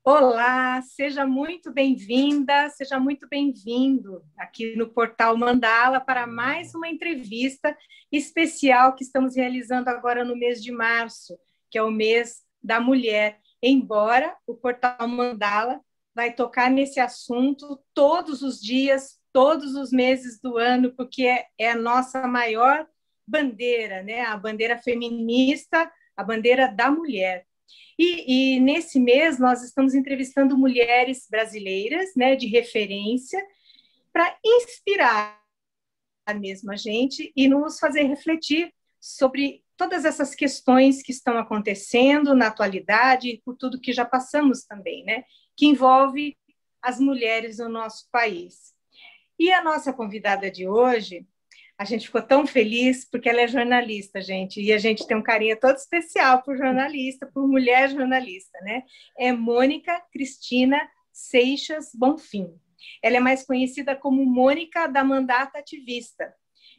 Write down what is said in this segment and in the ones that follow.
Olá, seja muito bem-vinda, seja muito bem-vindo aqui no Portal Mandala para mais uma entrevista especial que estamos realizando agora no mês de março, que é o mês da mulher. Embora o Portal Mandala vai tocar nesse assunto todos os dias, todos os meses do ano, porque é a nossa maior bandeira, né? A bandeira feminista, a bandeira da mulher. E nesse mês nós estamos entrevistando mulheres brasileiras, né, de referência, para inspirar mesmo a gente e nos fazer refletir sobre todas essas questões que estão acontecendo na atualidade e por tudo que já passamos também, né, que envolve as mulheres no nosso país. E a nossa convidada de hoje, a gente ficou tão feliz porque ela é jornalista, gente, e a gente tem um carinho todo especial por jornalista, por mulher jornalista, né? É Mônica Cristina Seixas Bonfim. Ela é mais conhecida como Mônica da Mandata Ativista.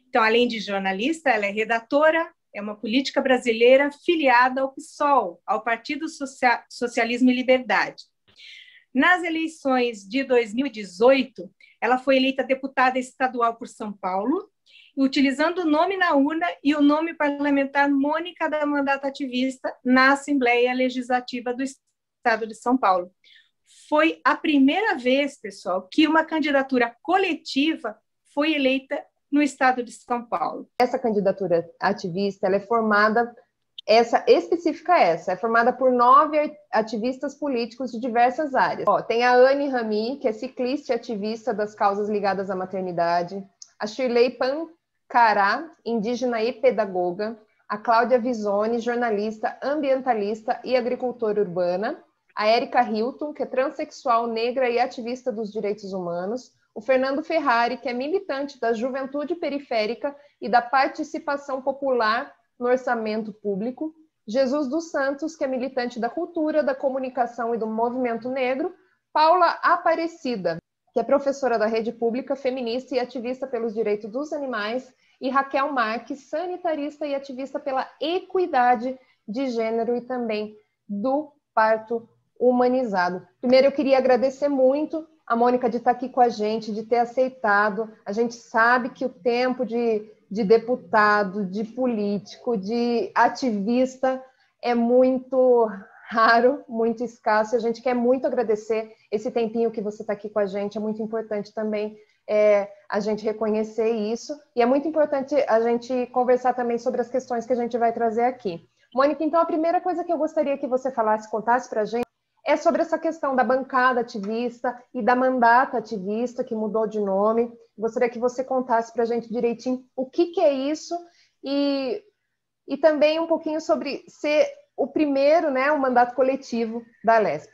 Então, além de jornalista, ela é redatora, é uma política brasileira filiada ao PSOL, ao Partido Socialismo e Liberdade. Nas eleições de 2018, ela foi eleita deputada estadual por São Paulo, utilizando o nome na urna e o nome parlamentar Mônica da Mandata Ativista na Assembleia Legislativa do Estado de São Paulo. Foi a primeira vez, pessoal, que uma candidatura coletiva foi eleita no Estado de São Paulo. Essa candidatura ativista, ela é formada, é formada por 9 ativistas políticos de diversas áreas. Tem a Anne Rami, que é ciclista e ativista das causas ligadas à maternidade, a Shirley Pancará, indígena e pedagoga, a Cláudia Visoni, jornalista, ambientalista e agricultora urbana, a Érica Hilton, que é transexual, negra e ativista dos direitos humanos, o Fernando Ferrari, que é militante da juventude periférica e da participação popular no orçamento público, Jesus dos Santos, que é militante da cultura, da comunicação e do movimento negro, Paula Aparecida, que é professora da rede pública, feminista e ativista pelos direitos dos animais, e Raquel Marques, sanitarista e ativista pela equidade de gênero e também do parto humanizado. Primeiro, eu queria agradecer muito a Mônica de estar aqui com a gente, de ter aceitado. A gente sabe que o tempo de deputado, de político, de ativista é muito raro, muito escasso. A gente quer muito agradecer esse tempinho que você está aqui com a gente. É muito importante também a gente reconhecer isso. E é muito importante a gente conversar também sobre as questões que a gente vai trazer aqui. Mônica, então, a primeira coisa que eu gostaria que você falasse, contasse para a gente, é sobre essa questão da bancada ativista e da mandata ativista, que mudou de nome. Gostaria que você contasse para a gente direitinho o que é isso e também um pouquinho sobre ser o primeiro, né, o mandato coletivo da Lesp.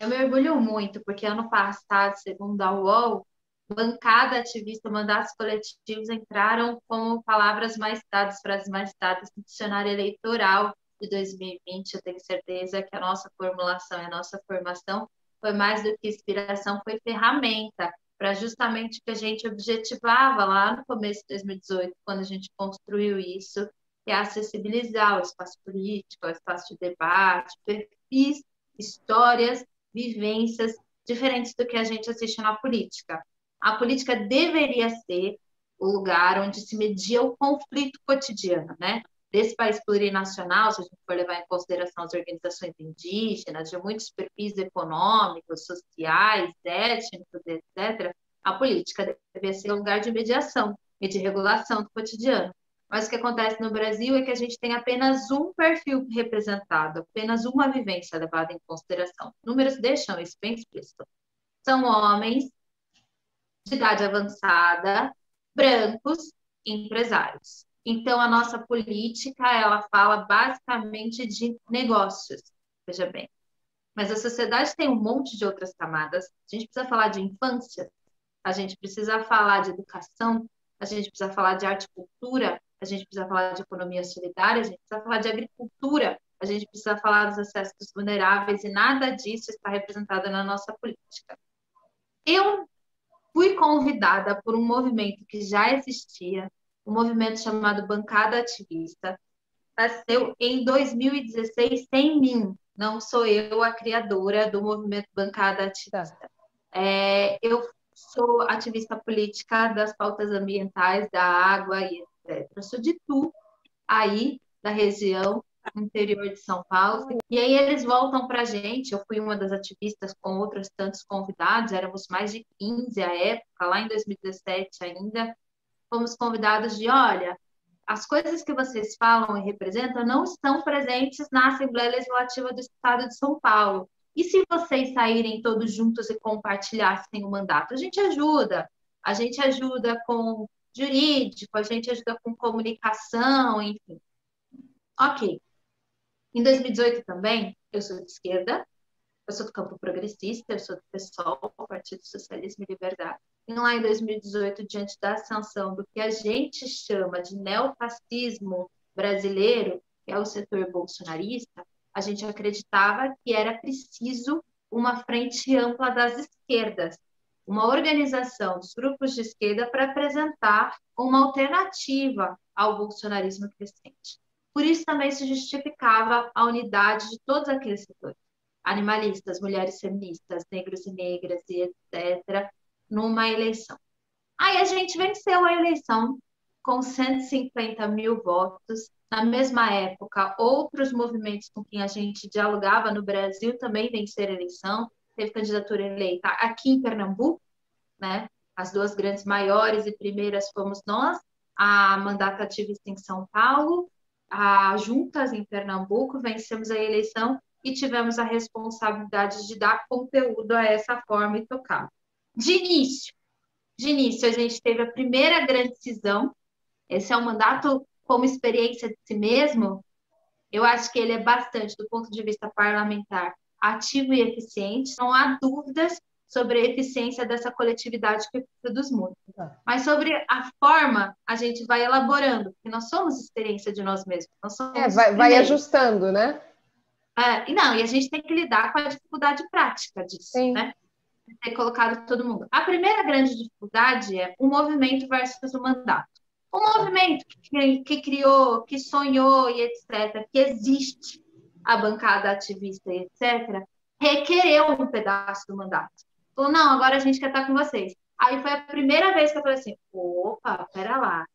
Eu me orgulho muito, porque ano passado, segundo a UOL, bancada ativista, mandatos coletivos entraram como palavras mais dadas, frases mais dadas no dicionário eleitoral de 2020. Eu tenho certeza que a nossa formulação e a nossa formação foi mais do que inspiração, foi ferramenta para justamente o que a gente objetivava lá no começo de 2018, quando a gente construiu isso, que é acessibilizar o espaço político, o espaço de debate, perfis, histórias, vivências diferentes do que a gente assiste na política. A política deveria ser o lugar onde se media o conflito cotidiano, né? Desse país plurinacional, se a gente for levar em consideração as organizações indígenas, de muitos perfis econômicos, sociais, étnicos, etc., a política deveria ser um lugar de mediação e de regulação do cotidiano. Mas o que acontece no Brasil é que a gente tem apenas um perfil representado, apenas uma vivência levada em consideração. Números deixam isso bem explícito. São homens de idade avançada, brancos, empresários. Então, a nossa política, ela fala basicamente de negócios, veja bem. Mas a sociedade tem um monte de outras camadas. A gente precisa falar de infância, a gente precisa falar de educação, a gente precisa falar de arte e cultura, a gente precisa falar de economia solidária, a gente precisa falar de agricultura, a gente precisa falar dos acessos vulneráveis, e nada disso está representado na nossa política. Eu fui convidada por um movimento que já existia, um movimento chamado Bancada Ativista, nasceu em 2016 sem mim. não sou eu a criadora do movimento Bancada Ativista. Tá. Eu sou ativista política das pautas ambientais, da água e etc. Eu sou de Tu, aí, da região interior de São Paulo. E aí eles voltam para a gente, eu fui uma das ativistas com outros tantos convidados, éramos mais de 15 à época, lá em 2017 ainda, fomos convidados de, olha, as coisas que vocês falam e representam não estão presentes na Assembleia Legislativa do Estado de São Paulo. E se vocês saírem todos juntos e compartilhassem o mandato? A gente ajuda com jurídico, a gente ajuda com comunicação, enfim. Ok. Em 2018 também, eu sou de esquerda, eu sou do campo progressista, eu sou do PSOL, Partido Socialismo e Liberdade. E lá em 2018, diante da ascensão do que a gente chama de neofascismo brasileiro, que é o setor bolsonarista, a gente acreditava que era preciso uma frente ampla das esquerdas, uma organização dos grupos de esquerda para apresentar uma alternativa ao bolsonarismo crescente. Por isso também se justificava a unidade de todos aqueles setores, animalistas, mulheres feministas, negros e negras e etc., numa eleição. Aí a gente venceu a eleição com 150 mil votos. Na mesma época, outros movimentos com quem a gente dialogava no Brasil também venceram a eleição. Teve candidatura eleita aqui em Pernambuco, né? As duas grandes maiores e primeiras fomos nós, a mandato ativista em São Paulo, a Juntas em Pernambuco, vencemos a eleição e tivemos a responsabilidade de dar conteúdo a essa forma e tocar. De início, a gente teve a primeira grande cisão. Esse é um mandato como experiência de si mesmo. Eu acho que ele é bastante, do ponto de vista parlamentar, ativo e eficiente. Não há dúvidas sobre a eficiência dessa coletividade que produz muito. Mas sobre a forma, a gente vai elaborando, porque nós somos experiência de nós mesmos. Nós somos vai ajustando, né? E a gente tem que lidar com a dificuldade prática disso, Sim. Né? Ter colocado todo mundo. A primeira grande dificuldade é o movimento versus o mandato. O movimento que criou, que sonhou e etc., que existe a bancada ativista e etc., requereu um pedaço do mandato. Falou, não, agora a gente quer estar com vocês. Aí foi a primeira vez que eu falei assim, opa, pera lá.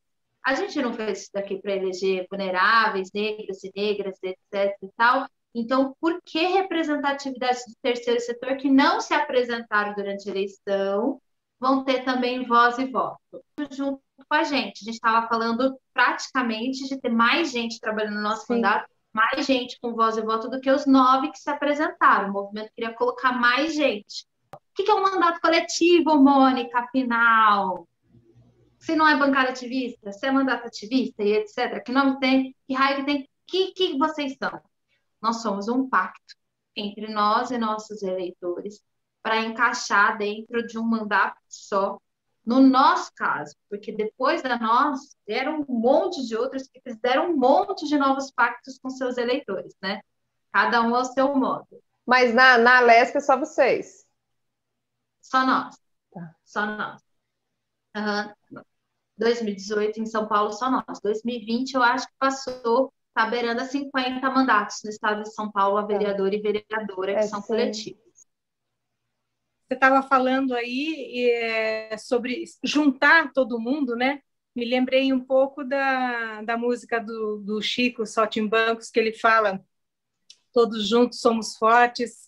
A gente não fez isso daqui para eleger vulneráveis, negros e negras, etc. e tal. Então, por que representatividades do terceiro setor que não se apresentaram durante a eleição vão ter também voz e voto? Junto com a gente estava falando praticamente de ter mais gente trabalhando no nosso mandato, mais gente com voz e voto do que os 9 que se apresentaram. O movimento queria colocar mais gente. O que é um mandato coletivo, Mônica, afinal? Se não é bancada ativista, se é mandato ativista e etc., que nome tem, que raio que tem, que vocês são? Nós somos um pacto entre nós e nossos eleitores para encaixar dentro de um mandato só, no nosso caso, porque depois da nós, vieram um monte de outros que fizeram um monte de novos pactos com seus eleitores, né? Cada um ao seu modo. Mas na Alesp é só vocês? Só nós. Tá. Só nós. 2018 em São Paulo, só nós. 2020 eu acho que passou, tá beirando a 50 mandatos no estado de São Paulo, a vereadora e vereadora, que são coletivos. Você estava falando aí sobre juntar todo mundo, né? Me lembrei um pouco da música do Chico Saltimbancos, que ele fala, todos juntos somos fortes,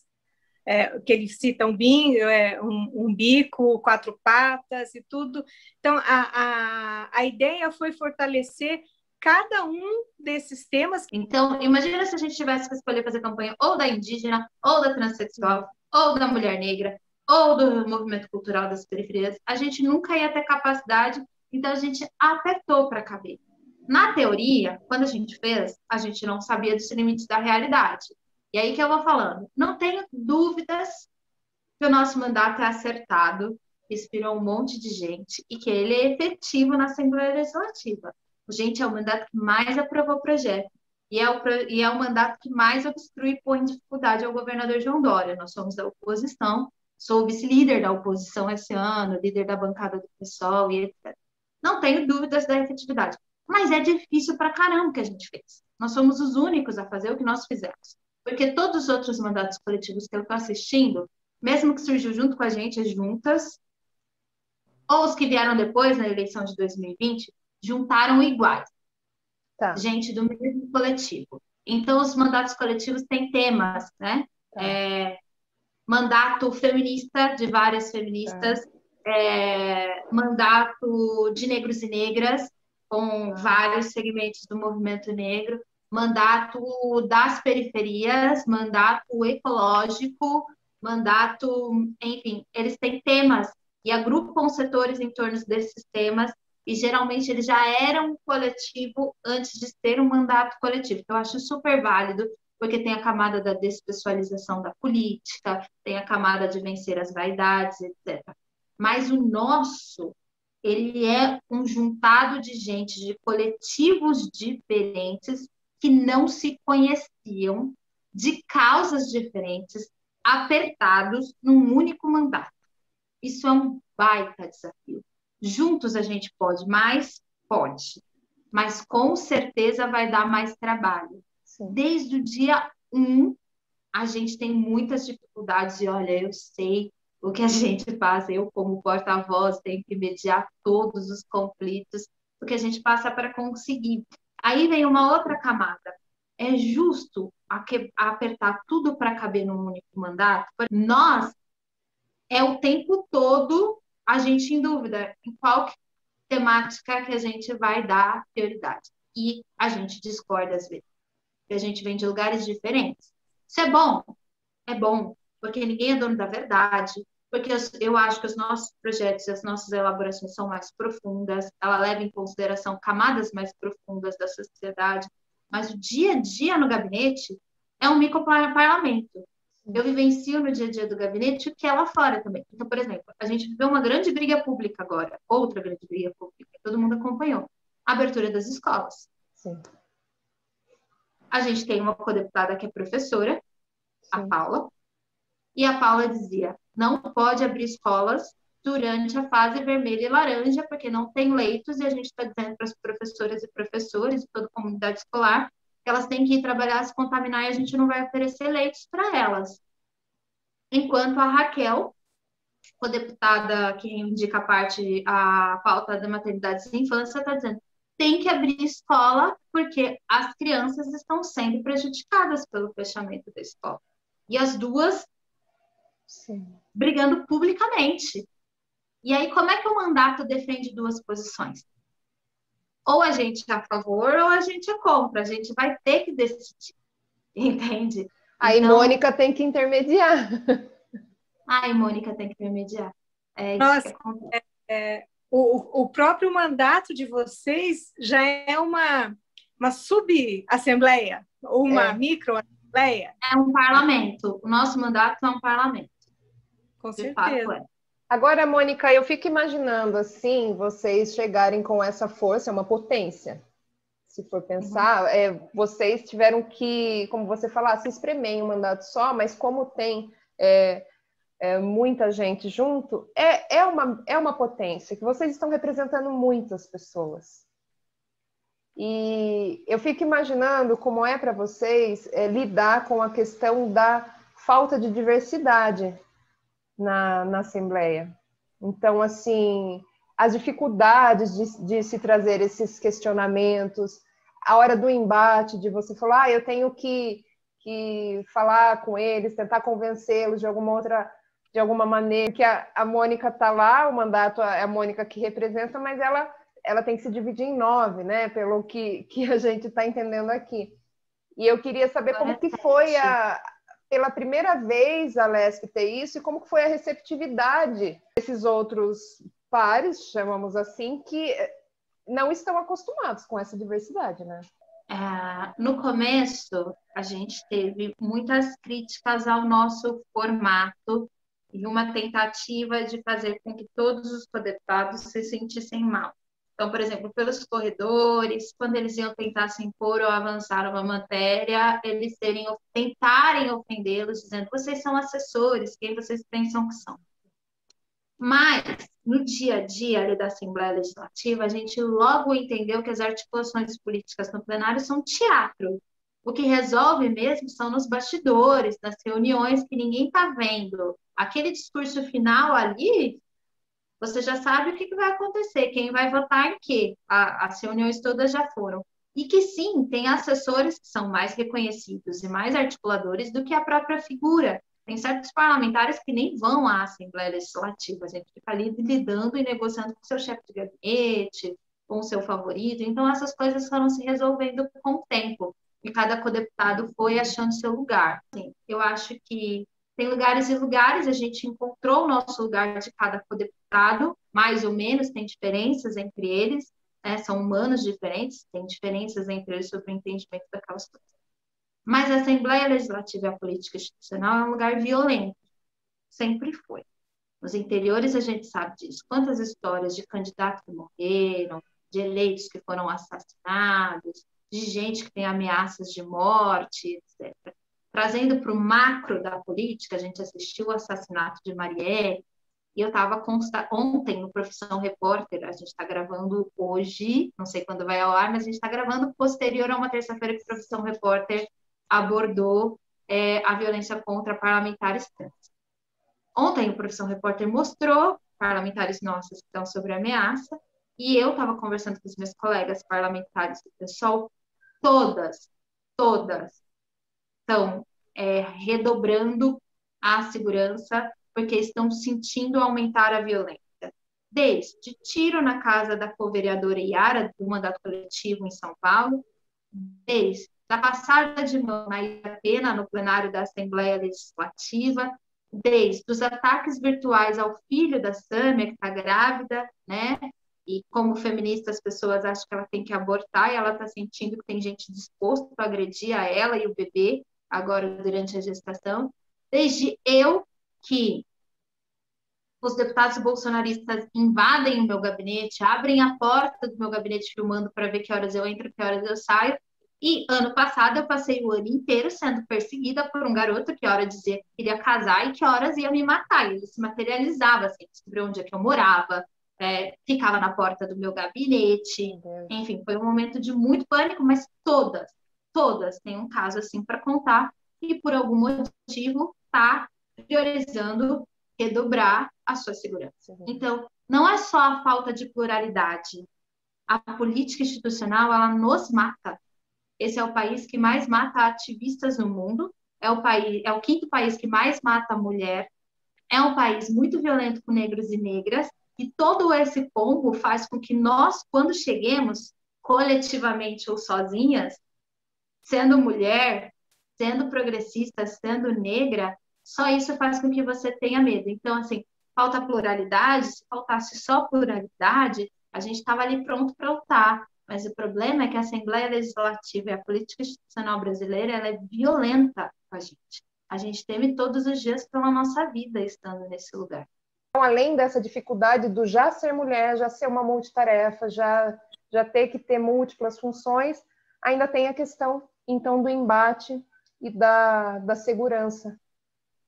que ele cita um bico, 4 patas e tudo. Então, a ideia foi fortalecer cada um desses temas. Então, imagina se a gente tivesse que escolher fazer campanha ou da indígena, ou da transexual, ou da mulher negra, ou do movimento cultural das periferias, a gente nunca ia ter capacidade, então a gente apertou para caber. Na teoria, quando a gente fez, a gente não sabia dos limites da realidade. E aí que eu vou falando, não tenho dúvidas que o nosso mandato é acertado, inspirou um monte de gente e que ele é efetivo na Assembleia Legislativa. Gente, é o mandato que mais aprovou o projeto e é o mandato que mais obstrui e põe dificuldade ao governador João Dória. Nós somos da oposição, sou vice-líder da oposição esse ano, líder da bancada do PSOL e etc. Não tenho dúvidas da efetividade, mas é difícil pra caramba o que a gente fez. Nós somos os únicos a fazer o que nós fizemos. Porque todos os outros mandatos coletivos que eu estou assistindo, mesmo que surgiu junto com a gente, as juntas, ou os que vieram depois, na eleição de 2020, juntaram iguais, Tá, gente do mesmo coletivo. Então, os mandatos coletivos têm temas, né? tá, Mandato feminista de várias feministas, mandato de negros e negras, com vários segmentos do movimento negro, mandato das periferias, mandato ecológico, mandato, enfim, eles têm temas e agrupam setores em torno desses temas, e geralmente eles já eram um coletivo antes de ser um mandato coletivo. Então, eu acho super válido, porque tem a camada da despessoalização da política, tem a camada de vencer as vaidades, etc. Mas o nosso, ele é um juntado de gente, de coletivos diferentes, que não se conheciam, de causas diferentes, apertados num único mandato. Isso é um baita desafio. Juntos a gente pode mais? Pode. Mas com certeza vai dar mais trabalho. sim. Desde o dia 1, a gente tem muitas dificuldades, e olha, eu sei o que a gente passa, eu como porta-voz tenho que mediar todos os conflitos, o que a gente passa para conseguir. Aí vem uma outra camada. É justo apertar tudo para caber num único mandato? Nós, é o tempo todo a gente em dúvida em qual temática que a gente vai dar prioridade. E a gente discorda às vezes. A gente vem de lugares diferentes. Isso é bom, porque ninguém é dono da verdade, porque eu acho que os nossos projetos e as nossas elaborações são mais profundas, ela leva em consideração camadas mais profundas da sociedade, mas o dia a dia no gabinete é um microparlamento. Eu vivencio no dia a dia do gabinete o que é lá fora também. Então, por exemplo, a gente viveu uma grande briga pública agora, outra grande briga pública, todo mundo acompanhou, a abertura das escolas. Sim. A gente tem uma codeputada que é professora, a Sim. Paula, e a Paula dizia, não pode abrir escolas durante a fase vermelha e laranja, porque não tem leitos, e a gente está dizendo para as professoras e professores, e toda a comunidade escolar, que elas têm que ir trabalhar, se contaminar, e a gente não vai oferecer leitos para elas. Enquanto a Raquel, codeputada que reivindica a pauta da maternidade e infância, está dizendo, tem que abrir escola porque as crianças estão sendo prejudicadas pelo fechamento da escola. E as duas Sim. brigando publicamente. E aí, como é que o mandato defende duas posições? Ou a gente é a favor ou a gente é contra. A gente vai ter que decidir. Entende? Aí Então, Mônica tem que intermediar. ai, Mônica tem que intermediar. É isso Nossa, que acontece. o próprio mandato de vocês já é uma subassembleia, ou uma microassembleia? É um parlamento. O nosso mandato é um parlamento. Com De fato, certeza. é. Agora, Mônica, eu fico imaginando assim, vocês chegarem com essa força, é uma potência. Se for pensar, vocês tiveram que, como você falar, se espremer em um mandato só, mas como tem muita gente junto, é uma potência, que vocês estão representando muitas pessoas. E eu fico imaginando como é para vocês lidar com a questão da falta de diversidade na Assembleia. Então, assim, as dificuldades de se trazer esses questionamentos, a hora do embate, de você falar, eu tenho que falar com eles, tentar convencê-los de alguma maneira, que a Mônica está lá, o mandato é a Mônica que representa, mas ela tem que se dividir em 9, né? Pelo que a gente está entendendo aqui. E eu queria saber como que foi pela primeira vez a LESC ter isso e como que foi a receptividade desses outros pares, chamamos assim, que não estão acostumados com essa diversidade, né? No começo, a gente teve muitas críticas ao nosso formato e uma tentativa de fazer com que todos os codeputados se sentissem mal. Então, por exemplo, pelos corredores, quando eles iam tentar se impor ou avançar uma matéria, eles tentarem ofendê-los, dizendo, vocês são assessores, quem vocês pensam que são? Mas, no dia a dia ali da Assembleia Legislativa, a gente logo entendeu que as articulações políticas no plenário são teatro. O que resolve mesmo são nos bastidores, nas reuniões que ninguém está vendo. Aquele discurso final ali, você já sabe o que vai acontecer, quem vai votar em quê. As reuniões todas já foram. E que sim, tem assessores que são mais reconhecidos e mais articuladores do que a própria figura. Tem certos parlamentares que nem vão à Assembleia Legislativa, a gente fica ali lidando e negociando com o seu chefe de gabinete, com o seu favorito. Então, essas coisas foram se resolvendo com o tempo. E cada codeputado foi achando seu lugar. Assim, eu acho que tem lugares e lugares, a gente encontrou o nosso lugar de cada codeputado, mais ou menos, tem diferenças entre eles, né? São humanos diferentes, tem diferenças entre eles sobre o entendimento daquelas coisas. Mas a Assembleia Legislativa e a política institucional é um lugar violento, sempre foi. Nos interiores a gente sabe disso. Quantas histórias de candidatos que morreram, de eleitos que foram assassinados, de gente que tem ameaças de morte, etc. Trazendo para o macro da política, a gente assistiu o assassinato de Marielle, e eu estava ontem no Profissão Repórter, a gente está gravando hoje, não sei quando vai ao ar, mas a gente está gravando posterior a uma terça-feira que o Profissão Repórter abordou a violência contra parlamentares trans. Ontem o Profissão Repórter mostrou parlamentares nossos que estão sob ameaça, e eu estava conversando com os meus colegas parlamentares do PSOL, todas estão redobrando a segurança porque estão sentindo aumentar a violência. Desde tiro na casa da co-vereadora Yara, do mandato coletivo em São Paulo, desde a passada de mão na Itapena, no plenário da Assembleia Legislativa, desde os ataques virtuais ao filho da Sâmia, que está grávida, né? E como feminista, as pessoas acham que ela tem que abortar, e ela está sentindo que tem gente disposta a agredir a ela e o bebê, agora durante a gestação. Desde que os deputados bolsonaristas invadem o meu gabinete, abrem a porta do meu gabinete filmando para ver que horas eu entro, que horas eu saio. E ano passado eu passei o ano inteiro sendo perseguida por um garoto que hora dizia que queria casar e que horas ia me matar. E ele se materializava, assim, descobriu onde é que eu morava, ficava na porta do meu gabinete. Enfim, foi um momento de muito pânico, mas todas têm um caso assim para contar e por algum motivo está priorizando redobrar a sua segurança. Então, não é só a falta de pluralidade. A política institucional, ela nos mata. Esse é o país que mais mata ativistas no mundo, é o quinto país que mais mata mulher, é um país muito violento com negros e negras, e todo esse combo faz com que nós, quando cheguemos, coletivamente ou sozinhas, sendo mulher, sendo progressista, sendo negra, só isso faz com que você tenha medo. Então, assim, falta pluralidade, se faltasse só pluralidade, a gente estava ali pronto para lutar. Mas o problema é que a Assembleia Legislativa e a política institucional brasileira, ela é violenta com a gente. A gente teme todos os dias pela nossa vida estando nesse lugar. Então, além dessa dificuldade do já ser mulher, já ser uma multitarefa, já ter que ter múltiplas funções, ainda tem a questão, então, do embate e da segurança.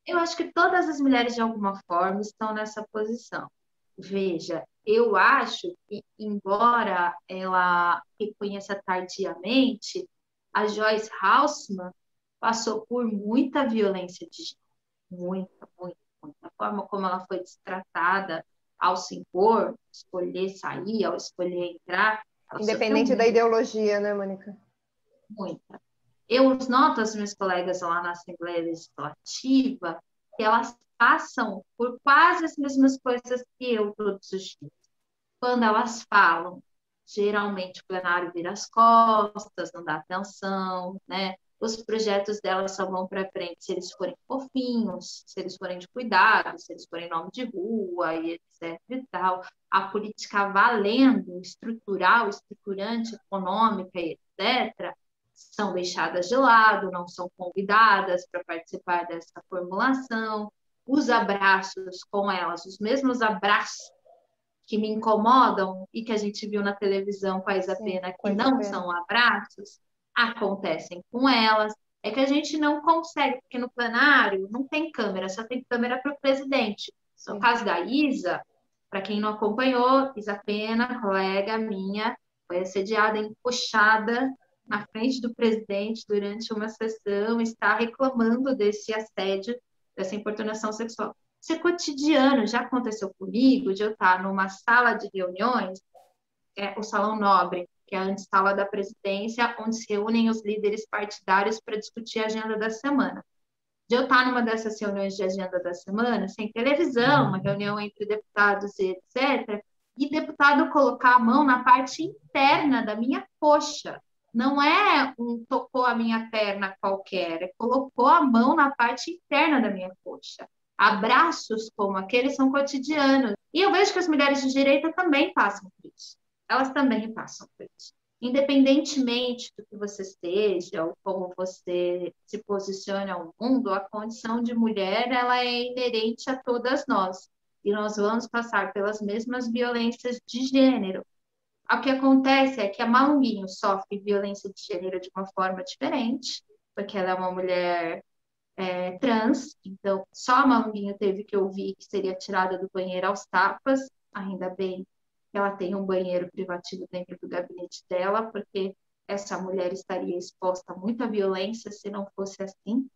Eu acho que todas as mulheres, de alguma forma, estão nessa posição. Veja, eu acho que, embora ela reconheça tardiamente, a Joyce Haussmann passou por muita violência de gênero. Muita. A forma como ela foi destratada ao se impor, escolher sair, ao escolher entrar. Independente da ideologia, né, Mônica? Muita. Eu noto as minhas colegas lá na Assembleia Legislativa que elas passam por quase as mesmas coisas que eu todos os dias. Quando elas falam, geralmente o plenário vira as costas, não dá atenção, né? Os projetos delas só vão para frente se eles forem fofinhos, se eles forem de cuidado, se eles forem nome de rua, e etc. e tal. A política valendo, estrutural, estruturante, econômica, etc., são deixadas de lado, não são convidadas para participar dessa formulação. Os abraços com elas, os mesmos abraços que me incomodam e que a gente viu na televisão com a Isa Pena, que não são abraços, acontecem com elas. É que a gente não consegue, porque no plenário não tem câmera, só tem câmera para o presidente. No caso da Isa, para quem não acompanhou, Isa Pena, colega minha, foi assediada, empuxada na frente do presidente durante uma sessão, está reclamando desse assédio, dessa importunação sexual. Isso é cotidiano, já aconteceu comigo, de eu estar numa sala de reuniões, o Salão Nobre, que é a antessala da presidência, onde se reúnem os líderes partidários para discutir a agenda da semana. De eu estar numa dessas reuniões de agenda da semana, sem televisão, uma reunião entre deputados e etc., e deputado colocar a mão na parte interna da minha coxa. Não é tocou a minha perna qualquer, colocou a mão na parte interna da minha coxa. Abraços como aqueles são cotidianos. E eu vejo que as mulheres de direita também passam por isso. Elas também passam por isso. Independentemente do que você seja ou como você se posiciona ao mundo, a condição de mulher ela é inerente a todas nós. E nós vamos passar pelas mesmas violências de gênero. O que acontece é que a Malunguinho sofre violência de gênero de uma forma diferente, porque ela é uma mulher trans, então só a Malunguinho teve que ouvir que seria tirada do banheiro aos tapas, ainda bem que ela tem um banheiro privativo dentro do gabinete dela, porque essa mulher estaria exposta a muita violência se não fosse assim,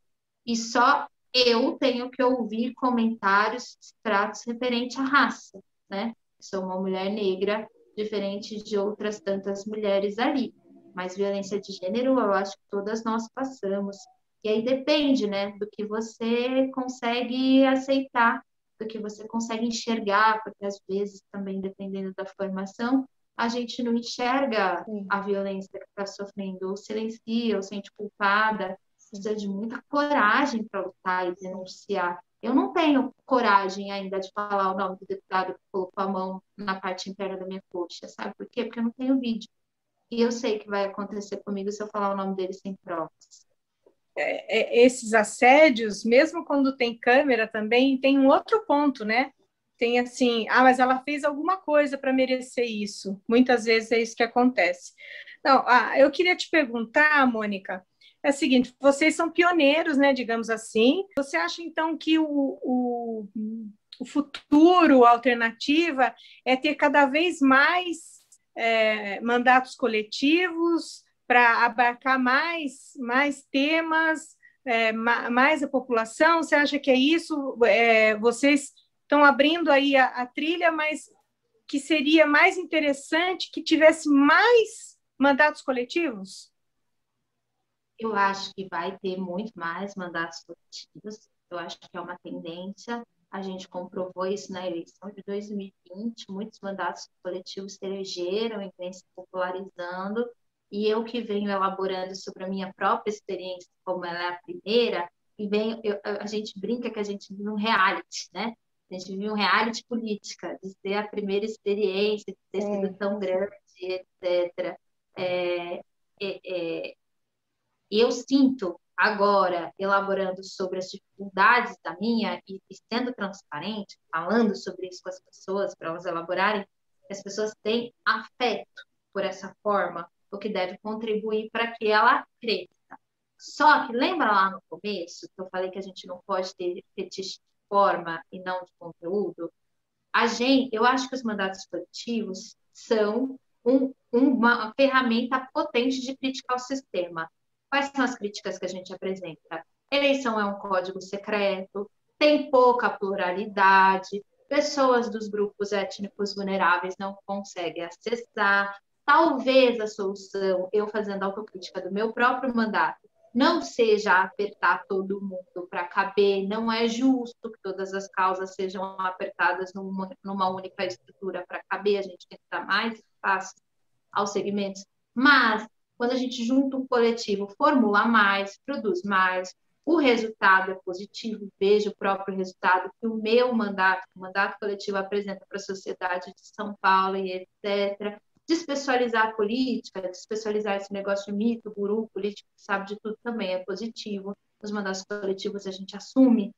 e só eu tenho que ouvir comentários, tratos referentes à raça, né? Sou uma mulher negra, diferente de outras tantas mulheres ali. Mas violência de gênero, eu acho que todas nós passamos. E aí depende, né, do que você consegue aceitar, do que você consegue enxergar, porque às vezes também, dependendo da formação, a gente não enxerga a violência que está sofrendo, ou silencia, ou sente culpada. Precisa de muita coragem para lutar e denunciar. Eu não tenho coragem ainda de falar o nome do deputado que colocou a mão na parte interna da minha coxa, sabe por quê? Porque eu não tenho vídeo. E eu sei que vai acontecer comigo se eu falar o nome dele sem provas. Esses assédios, mesmo quando tem câmera também, tem um outro ponto, né? Tem assim, mas ela fez alguma coisa para merecer isso. Muitas vezes é isso que acontece. Não, eu queria te perguntar, Mônica, é o seguinte, vocês são pioneiros, né, digamos assim. Você acha, então, que o futuro, a alternativa, é ter cada vez mais mandatos coletivos para abarcar mais temas, mais a população? Você acha que é isso? Vocês estão abrindo aí a trilha, mas que seria mais interessante que tivesse mais mandatos coletivos? Eu acho que vai ter muito mais mandatos coletivos. Eu acho que é uma tendência. A gente comprovou isso na eleição de 2020. Muitos mandatos coletivos se elegeram e vêm se popularizando. E eu que venho elaborando sobre a minha própria experiência, como ela é a primeira, a gente brinca que a gente vive um reality, né? A gente vive um reality política, de ser a primeira experiência, de ter sido tão grande, etc. Eu sinto agora, elaborando sobre as dificuldades da minha e sendo transparente, falando sobre isso com as pessoas, para elas elaborarem, as pessoas têm afeto por essa forma, o que deve contribuir para que ela cresça. Só que, lembra lá no começo, que eu falei que a gente não pode ter fetiche de forma e não de conteúdo? Eu acho que os mandatos coletivos são uma ferramenta potente de criticar o sistema. Quais são as críticas que a gente apresenta? Eleição é um código secreto, tem pouca pluralidade, pessoas dos grupos étnicos vulneráveis não conseguem acessar. Talvez a solução, eu fazendo autocrítica do meu próprio mandato, não seja apertar todo mundo para caber, não é justo que todas as causas sejam apertadas numa única estrutura para caber, a gente tem que dar mais espaço aos segmentos, mas quando a gente junta um coletivo, formula mais, produz mais, o resultado é positivo, veja o próprio resultado que o meu mandato, o mandato coletivo apresenta para a sociedade de São Paulo e etc., despessoalizar a política, despessoalizar esse negócio de mito, guru, político que sabe de tudo também é positivo. Nos mandatos coletivos a gente assume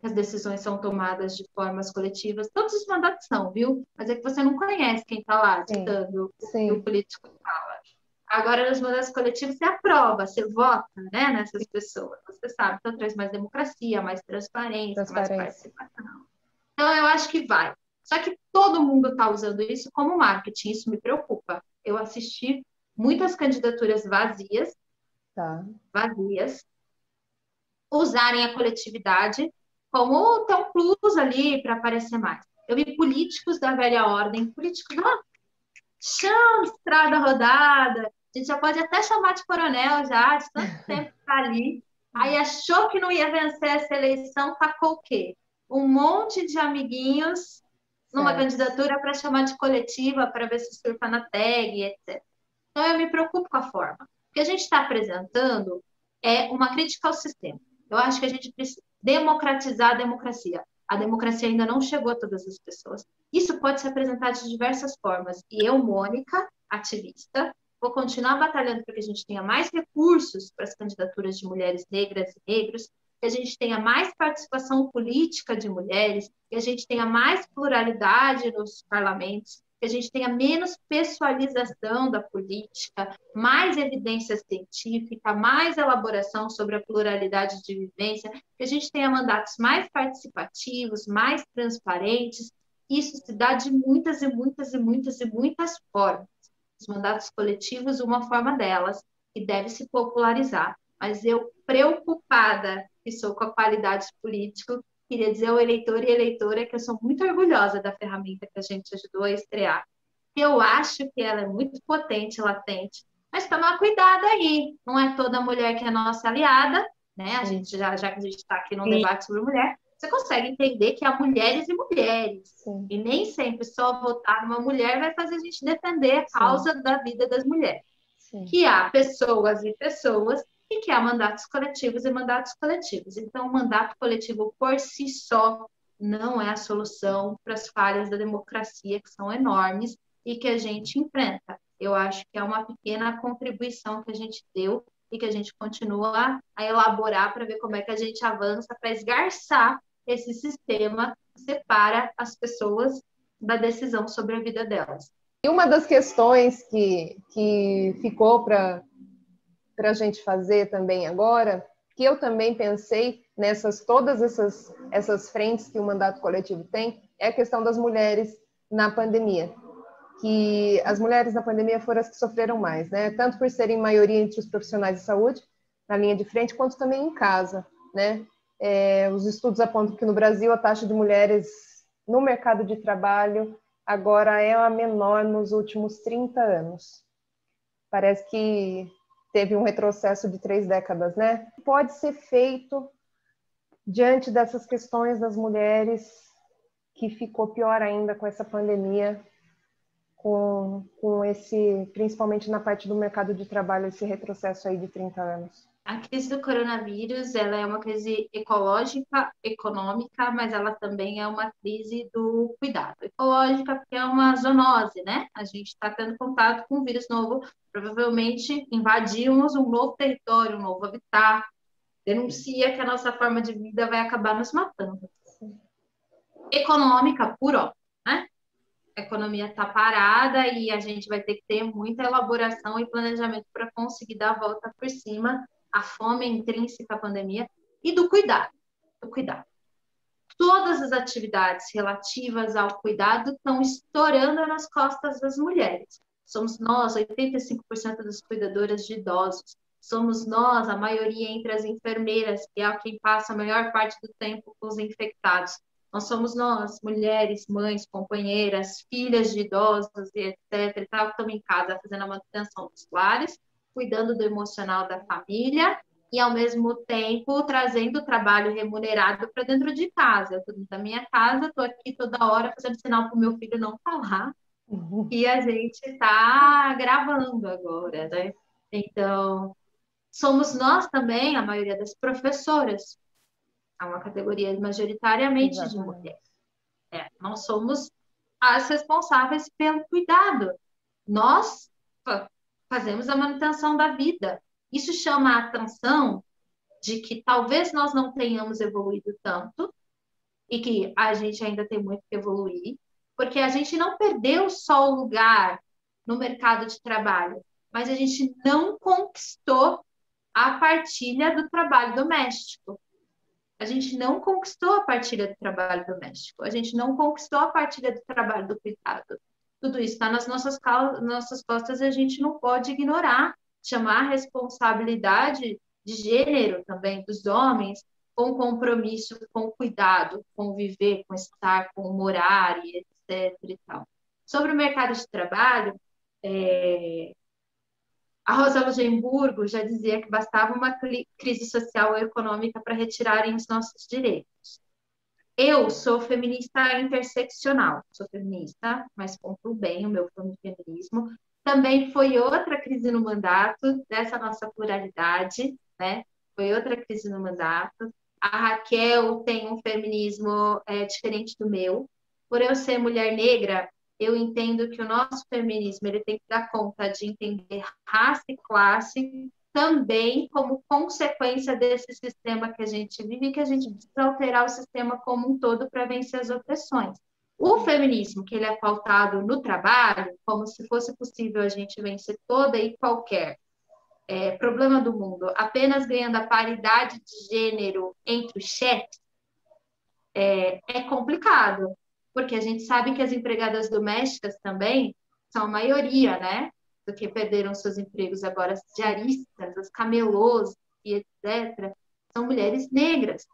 que as decisões são tomadas de formas coletivas. Todos os mandatos são, viu? Mas é que você não conhece quem está lá ditando o que o político fala. Agora, nos mandatos coletivos, você aprova, você vota, né, nessas pessoas. Você sabe, então traz mais democracia, mais transparência, mais participação. Então, eu acho que vai. Só que todo mundo está usando isso como marketing, isso me preocupa. Eu assisti muitas candidaturas vazias, Tá. vazias, usarem a coletividade como ter um plus ali para aparecer mais. Eu vi políticos da velha ordem, políticos, chão, estrada rodada, a gente já pode até chamar de coronel já, de tanto tempo que tá ali. Aí achou que não ia vencer essa eleição, tacou o quê? Um monte de amiguinhos numa Certo. candidatura para chamar de coletiva, para ver se surfa na tag, etc. Então, eu me preocupo com a forma. O que a gente está apresentando é uma crítica ao sistema. Eu acho que a gente precisa democratizar a democracia. A democracia ainda não chegou a todas as pessoas. Isso pode se apresentar de diversas formas. E eu, Mônica, ativista, vou continuar batalhando para que a gente tenha mais recursos para as candidaturas de mulheres negras e negros, que a gente tenha mais participação política de mulheres, que a gente tenha mais pluralidade nos parlamentos, que a gente tenha menos pessoalização da política, mais evidência científica, mais elaboração sobre a pluralidade de vivência, que a gente tenha mandatos mais participativos, mais transparentes. Isso se dá de muitas e muitas e muitas e muitas formas. Os mandatos coletivos, uma forma delas, que deve se popularizar. Mas eu, preocupada que sou com a qualidade política, queria dizer ao eleitor e eleitora que eu sou muito orgulhosa da ferramenta que a gente ajudou a estrear. Eu acho que ela é muito potente, latente, mas tomar cuidado aí. Não é toda mulher que é nossa aliada, né? A gente, já que a gente está aqui num debate sobre mulher, você consegue entender que há mulheres e mulheres. Sim. E nem sempre só votar numa mulher vai fazer a gente defender a causa da vida das mulheres. Sim. Que há pessoas e pessoas e que há mandatos coletivos e mandatos coletivos. Então, o mandato coletivo por si só não é a solução para as falhas da democracia, que são enormes e que a gente enfrenta. Eu acho que é uma pequena contribuição que a gente deu e que a gente continua a elaborar para ver como é que a gente avança para esgarçar esse sistema que separa as pessoas da decisão sobre a vida delas. E uma das questões que ficou para a gente fazer também agora, que eu também pensei todas essas frentes que o mandato coletivo tem, é a questão das mulheres na pandemia. Que as mulheres na pandemia foram as que sofreram mais, né? Tanto por serem maioria entre os profissionais de saúde, na linha de frente, quanto também em casa, né? Os estudos apontam que no Brasil a taxa de mulheres no mercado de trabalho agora é a menor nos últimos 30 anos. Parece que teve um retrocesso de 3 décadas, né? Pode ser feito diante dessas questões das mulheres, que ficou pior ainda com essa pandemia, com esse, principalmente na parte do mercado de trabalho, esse retrocesso aí de 30 anos. A crise do coronavírus, ela é uma crise ecológica, econômica, mas ela também é uma crise do cuidado. Ecológica porque é uma zoonose, né? A gente está tendo contato com um vírus novo, provavelmente invadimos um novo território, um novo habitat, denuncia que a nossa forma de vida vai acabar nos matando. Econômica, por óbvio, né? A economia está parada e a gente vai ter que ter muita elaboração e planejamento para conseguir dar a volta por cima a fome intrínseca à pandemia e do cuidado. Todas as atividades relativas ao cuidado estão estourando nas costas das mulheres. Somos nós, 85% das cuidadoras de idosos. Somos nós, a maioria entre as enfermeiras, que é quem passa a maior parte do tempo com os infectados. Nós somos nós, mulheres, mães, companheiras, filhas de idosos e etc. E tal, que estamos em casa fazendo a manutenção dos lares, cuidando do emocional da família e, ao mesmo tempo, trazendo o trabalho remunerado para dentro de casa. Eu estou dentro da minha casa, estou aqui toda hora fazendo sinal para o meu filho não falar. E a gente está gravando agora, né? Então, somos nós também, a maioria das professoras. É uma categoria majoritariamente de mulheres. Nós somos as responsáveis pelo cuidado. Nós fazemos a manutenção da vida. Isso chama a atenção de que talvez nós não tenhamos evoluído tanto e que a gente ainda tem muito que evoluir, porque a gente não perdeu só o lugar no mercado de trabalho, mas a gente não conquistou a partilha do trabalho doméstico. A gente não conquistou a partilha do trabalho doméstico. A gente não conquistou a partilha do trabalho do cuidado. Tudo isso está nas nossas costas e a gente não pode ignorar, chamar a responsabilidade de gênero também dos homens com compromisso, com cuidado, com viver, com estar, com morar e etc. E tal. Sobre o mercado de trabalho, a Rosa Luxemburgo já dizia que bastava uma crise social ou econômica para retirarem os nossos direitos. Eu sou feminista interseccional, sou feminista, mas compro bem o meu feminismo. Também foi outra crise no mandato dessa nossa pluralidade, né? Foi outra crise no mandato. A Raquel tem um feminismo diferente do meu. Por eu ser mulher negra, eu entendo que o nosso feminismo ele tem que dar conta de entender raça e classe também como consequência desse sistema que a gente vive, que a gente precisa alterar o sistema como um todo para vencer as opressões. O feminismo, que ele é pautado no trabalho, como se fosse possível a gente vencer toda e qualquer problema do mundo, apenas ganhando a paridade de gênero entre os chefes, é complicado, porque a gente sabe que as empregadas domésticas também são a maioria, né? Do que perderam seus empregos agora, as diaristas, as camelôs e etc., são mulheres negras.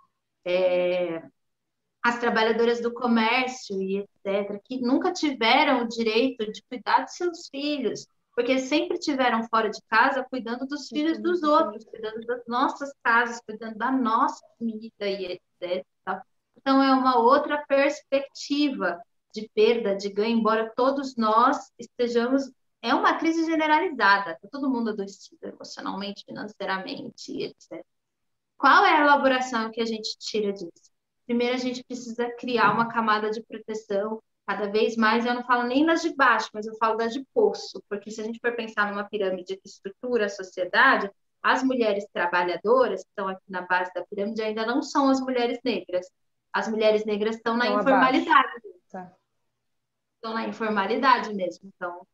As trabalhadoras do comércio e etc., que nunca tiveram o direito de cuidar de seus filhos, porque sempre tiveram fora de casa cuidando dos filhos dos outros, cuidando das nossas casas, cuidando da nossa comida e etc. Então, é uma outra perspectiva de perda, de ganho, embora todos nós estejamos... É uma crise generalizada, está todo mundo adoecido emocionalmente, financeiramente, etc. Qual é a elaboração que a gente tira disso? Primeiro, a gente precisa criar uma camada de proteção cada vez mais. Eu não falo nem das de baixo, mas eu falo das de poço, porque se a gente for pensar numa pirâmide que estrutura a sociedade, as mulheres trabalhadoras que estão aqui na base da pirâmide ainda não são as mulheres negras. As mulheres negras estão na informalidade. Tá. Estão na informalidade mesmo, então,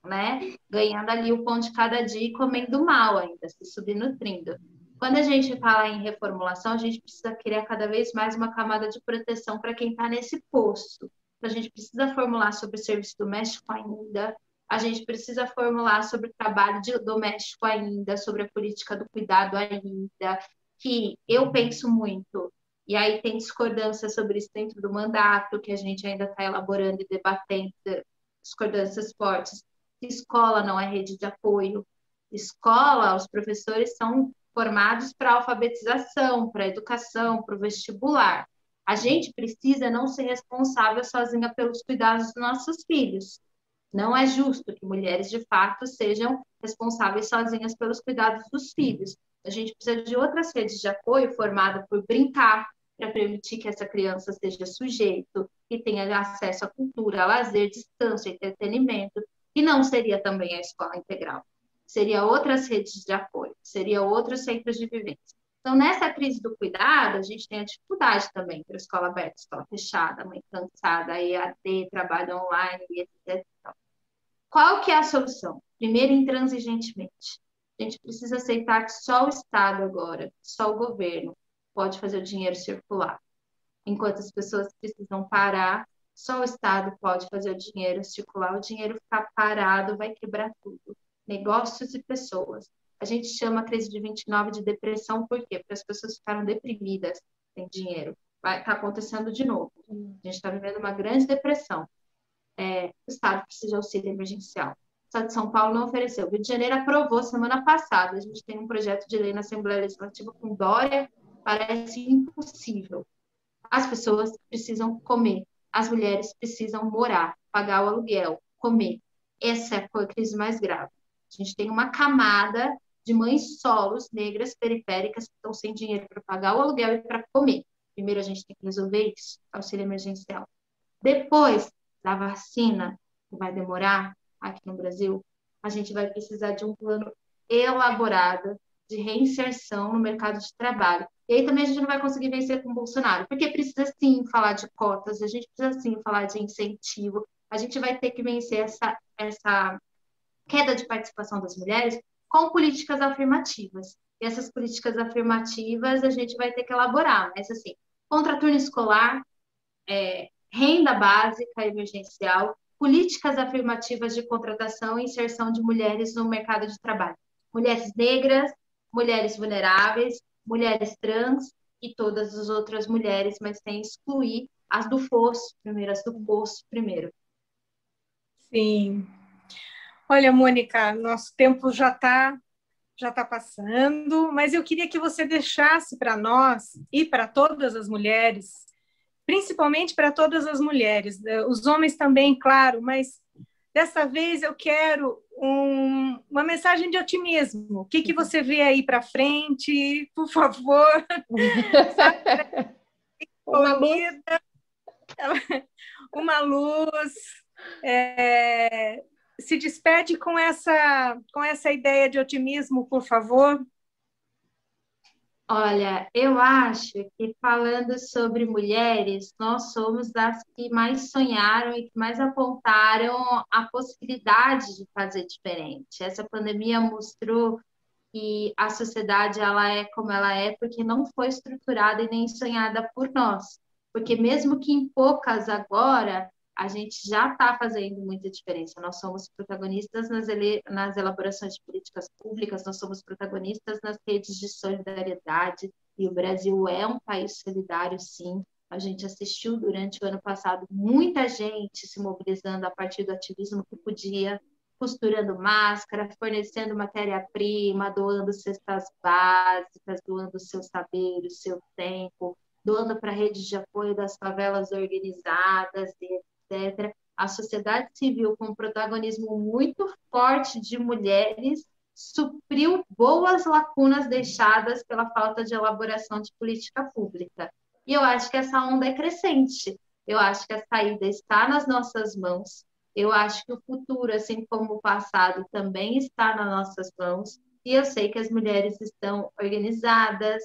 né, ganhando ali o pão de cada dia e comendo mal ainda, se subnutrindo. Quando a gente fala em reformulação, a gente precisa criar cada vez mais uma camada de proteção para quem está nesse posto. A gente precisa formular sobre o serviço doméstico ainda, a gente precisa formular sobre o trabalho doméstico ainda, sobre a política do cuidado ainda, que eu penso muito, e aí tem discordância sobre isso dentro do mandato, que a gente ainda está elaborando e debatendo, discordâncias fortes. Escola não é rede de apoio. Escola, os professores são formados para alfabetização, para educação, para o vestibular. A gente precisa não ser responsável sozinha pelos cuidados dos nossos filhos. Não é justo que mulheres, de fato, sejam responsáveis sozinhas pelos cuidados dos filhos. A gente precisa de outras redes de apoio formadas por brincar, para permitir que essa criança seja sujeito, que tenha acesso à cultura, a lazer, descanso, entretenimento, e não seria também a escola integral. Seria outras redes de apoio, seria outros centros de vivência. Então, nessa crise do cuidado, a gente tem a dificuldade também para a escola aberta, escola fechada, mãe cansada, EAD, trabalho online, etc. Qual que é a solução? Primeiro, intransigentemente. A gente precisa aceitar que só o Estado agora, só o governo, pode fazer o dinheiro circular. Enquanto as pessoas precisam parar, só o Estado pode fazer o dinheiro circular. O dinheiro ficar parado vai quebrar tudo. Negócios e pessoas. A gente chama a crise de 29 de depressão, por quê? Porque as pessoas ficaram deprimidas, sem dinheiro. Vai estar acontecendo de novo. A gente está vivendo uma grande depressão. O Estado precisa de auxílio emergencial. O Estado de São Paulo não ofereceu. O Rio de Janeiro aprovou semana passada. A gente tem um projeto de lei na Assembleia Legislativa com Dória, parece impossível. As pessoas precisam comer. As mulheres precisam morar, pagar o aluguel, comer. Essa é a crise mais grave. A gente tem uma camada de mães solos, negras, periféricas, que estão sem dinheiro para pagar o aluguel e para comer. Primeiro a gente tem que resolver isso, auxílio emergencial. Depois da vacina, que vai demorar aqui no Brasil, a gente vai precisar de um plano elaborado de reinserção no mercado de trabalho. E aí também a gente não vai conseguir vencer com o Bolsonaro, porque precisa sim falar de cotas, a gente precisa sim falar de incentivo, a gente vai ter que vencer essa queda de participação das mulheres com políticas afirmativas. E essas políticas afirmativas a gente vai ter que elaborar, mas assim, contraturno escolar, renda básica emergencial, políticas afirmativas de contratação e inserção de mulheres no mercado de trabalho. Mulheres negras, mulheres vulneráveis, mulheres trans e todas as outras mulheres, mas sem excluir as do fosso primeiro, as do poço primeiro. Sim. Olha, Mônica, nosso tempo já tá passando, mas eu queria que você deixasse para nós e para todas as mulheres, principalmente para todas as mulheres, os homens também, claro, mas dessa vez eu quero uma mensagem de otimismo. O que você vê aí para frente, por favor? Uma luz. Uma luz. Se despede com essa ideia de otimismo, por favor. Olha, eu acho que falando sobre mulheres, nós somos das que mais sonharam e que mais apontaram a possibilidade de fazer diferente. Essa pandemia mostrou que a sociedade ela é como ela é porque não foi estruturada e nem sonhada por nós. Porque mesmo que em poucas agora, a gente já está fazendo muita diferença. Nós somos protagonistas nas elaborações de políticas públicas, nós somos protagonistas nas redes de solidariedade, e o Brasil é um país solidário, sim. A gente assistiu durante o ano passado muita gente se mobilizando a partir do ativismo que podia, costurando máscara, fornecendo matéria-prima, doando cestas básicas, doando o seu saber, o seu tempo, doando para redes de apoio das favelas organizadas, etc. A sociedade civil, com um protagonismo muito forte de mulheres, supriu boas lacunas deixadas pela falta de elaboração de política pública. E eu acho que essa onda é crescente. Eu acho que a saída está nas nossas mãos. Eu acho que o futuro, assim como o passado, também está nas nossas mãos. E eu sei que as mulheres estão organizadas,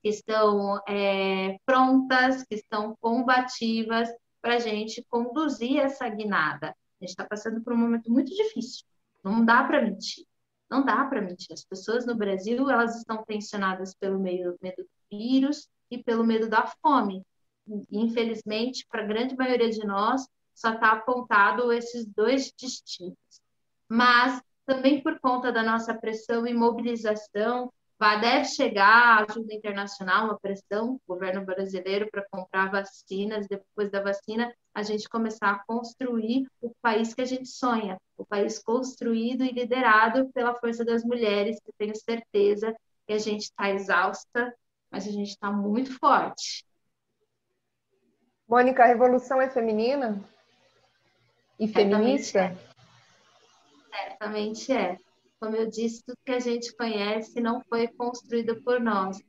que estão prontas, que estão combativas para a gente conduzir essa guinada. A gente está passando por um momento muito difícil. Não dá para mentir. Não dá para mentir. As pessoas no Brasil, elas estão tensionadas pelo medo do vírus e pelo medo da fome. E, infelizmente, para a grande maioria de nós, só está apontado esses dois destinos. Mas, também por conta da nossa pressão e mobilização, deve chegar a ajuda internacional, uma pressão, o governo brasileiro para comprar vacinas, depois da vacina, a gente começar a construir o país que a gente sonha, o país construído e liderado pela força das mulheres, que eu tenho certeza que a gente está exausta, mas a gente está muito forte. Mônica, a revolução é feminina? E feminista? Certamente é. Como eu disse, tudo que a gente conhece não foi construído por nós.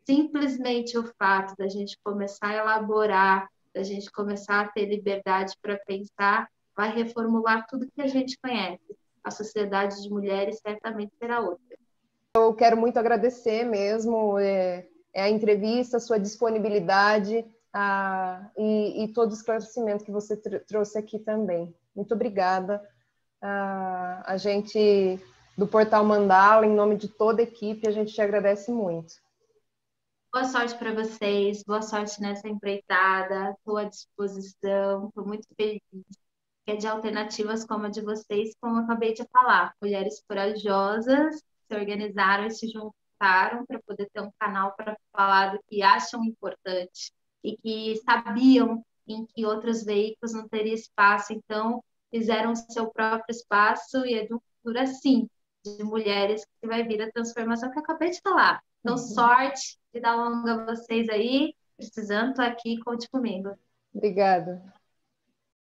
Simplesmente o fato da gente começar a elaborar, da gente começar a ter liberdade para pensar, vai reformular tudo que a gente conhece. A sociedade de mulheres certamente será outra. Eu quero muito agradecer mesmo a entrevista, a sua disponibilidade e todo o esclarecimento que você trouxe aqui também. Muito obrigada. A gente do Portal Mandala, em nome de toda a equipe, a gente te agradece muito. Boa sorte para vocês, boa sorte nessa empreitada, estou à disposição, estou muito feliz que é de alternativas como a de vocês, como eu acabei de falar, mulheres corajosas se organizaram e se juntaram para poder ter um canal para falar do que acham importante e que sabiam em que outros veículos não teriam espaço, então fizeram o seu próprio espaço e é de um futuro assim, de mulheres que vai vir a transformação que eu acabei de falar. Então, sorte, vida longa a vocês aí, precisando, tô aqui, conte comigo. Obrigada.